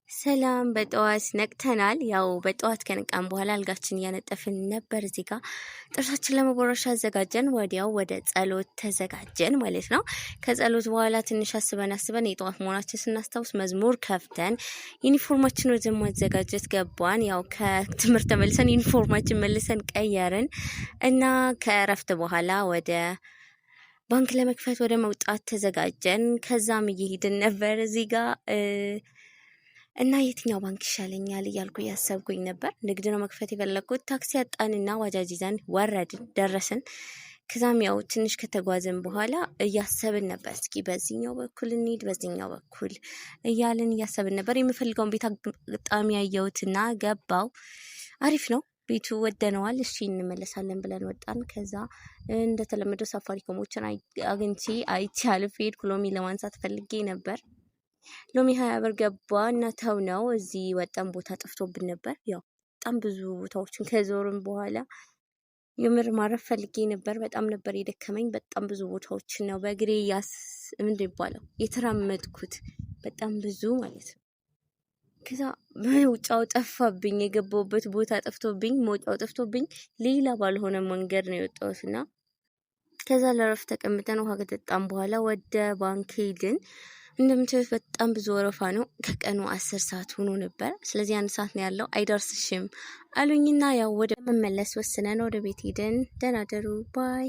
ሰላም በጠዋት ነቅተናል። ያው በጠዋት ከነቃን በኋላ አልጋችን እያነጠፍን ነበር። እዚህ ጋር ጥርሳችን ለመቦረሻ አዘጋጀን። ወዲያው ወደ ጸሎት ተዘጋጀን ማለት ነው። ከጸሎት በኋላ ትንሽ አስበን የጠዋት መሆናችን ስናስታውስ መዝሙር ከፍተን ዩኒፎርማችን ወደ ማዘጋጀት ገባን። ያው ከትምህርት ተመልሰን ዩኒፎርማችን መልሰን ቀየርን እና ከእረፍት በኋላ ወደ ባንክ ለመክፈት ወደ መውጣት ተዘጋጀን። ከዛም እየሄድን ነበር እዚህ ጋር እና የትኛው ባንክ ይሻለኛል እያልኩ እያሰብኩኝ ነበር። ንግድ ነው መክፈት የፈለኩት። ታክሲ አጣንና ባጃጅ ይዘን ወረድን፣ ደረስን። ከዛም ያው ትንሽ ከተጓዝን በኋላ እያሰብን ነበር፣ እስኪ በዚህኛው በኩል እንሂድ፣ በዚህኛው በኩል እያልን እያሰብን ነበር። የምፈልገውን ቤት አጋጣሚ ያየሁትና ገባው። አሪፍ ነው ቤቱ፣ ወደነዋል። እሺ እንመለሳለን ብለን ወጣን። ከዛ እንደተለመደው ሳፋሪኮሞችን አግኝቼ አይቼ አልፌ ሄድኩ። ሎሚ ለማንሳት ፈልጌ ነበር። ሎሚ 20 ብር ገባ እና ተው ነው። እዚህ ወጣን፣ ቦታ ጠፍቶብን ነበር። ያው በጣም ብዙ ቦታዎችን ከዞርን በኋላ የምር ማረፍ ፈልጌ ነበር። በጣም ነበር የደከመኝ። በጣም ብዙ ቦታዎችን ነው በእግሬ ምንድን ይባለው የተራመድኩት፣ በጣም ብዙ ማለት ነው። ከዛ መውጫው ጠፋብኝ፣ የገባሁበት ቦታ ጠፍቶብኝ፣ መውጫው ጠፍቶብኝ ሌላ ባልሆነ መንገድ ነው የወጣሁት እና ከዛ ለረፍት ተቀምጠን ውሃ ከጠጣን በኋላ ወደ ባንክ ሄድን። እንደምታዩት በጣም ብዙ ወረፋ ነው። ከቀኑ 10 ሰዓት ሆኖ ነበር። ስለዚህ 1 ሰዓት ነው ያለው፣ አይደርስሽም አሉኝና ያው ወደ መመለስ ወስነን ወደ ቤት ሄደን ደህና ደሩ ባይ